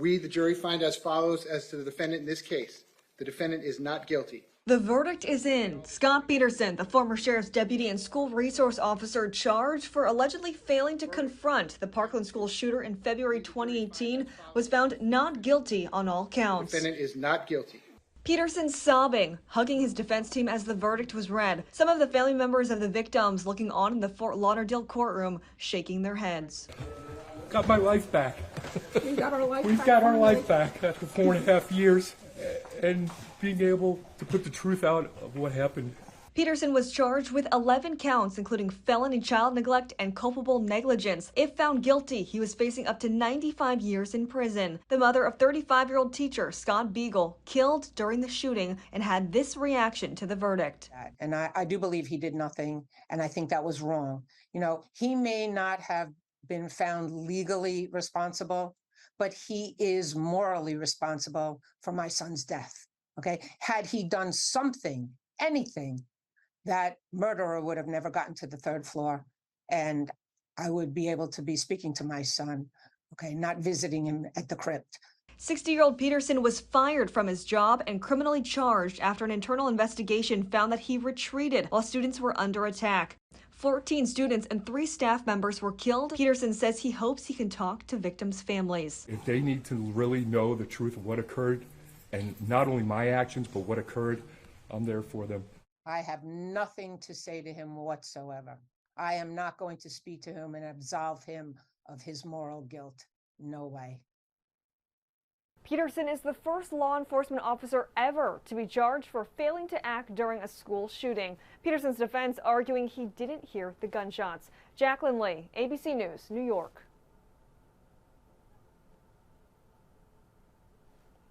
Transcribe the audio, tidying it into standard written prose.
We, the jury, find as follows as to the defendant in this case. The defendant is not guilty. The verdict is in. Scot Peterson, the former sheriff's deputy and school resource officer charged for allegedly failing to confront the Parkland school shooter in February 2018, was found not guilty on all counts. The defendant is not guilty. Peterson sobbing, hugging his defense team as the verdict was read. Some of the family members of the victims looking on in the Fort Lauderdale courtroom, shaking their heads. Got my life back. We got our life We've back. got our life back after 4.5 years, and being able to put the truth out of what happened. Peterson was charged with 11 counts, including felony child neglect and culpable negligence. If found guilty, he was facing up to 95 years in prison. The mother of 35-year-old teacher Scott Beagle, killed during the shooting, and had this reaction to the verdict. And I do believe he did nothing, and I think that was wrong. You know, he may not have been found legally responsible, but he is morally responsible for my son's death. Okay, had he done something, anything, that murderer would have never gotten to the third floor, and I would be able to be speaking to my son, okay, not visiting him at the crypt. 60-year-old Peterson was fired from his job and criminally charged after an internal investigation found that he retreated while students were under attack. 14 students and 3 staff members were killed. Peterson says he hopes he can talk to victims' families. If they need to really know the truth of what occurred, and not only my actions, but what occurred, I'm there for them. I have nothing to say to him whatsoever. I am not going to speak to him and absolve him of his moral guilt. No way. Peterson is the first law enforcement officer ever to be charged for failing to act during a school shooting. Peterson's defense arguing he didn't hear the gunshots. Jacqueline Lee, ABC News, New York.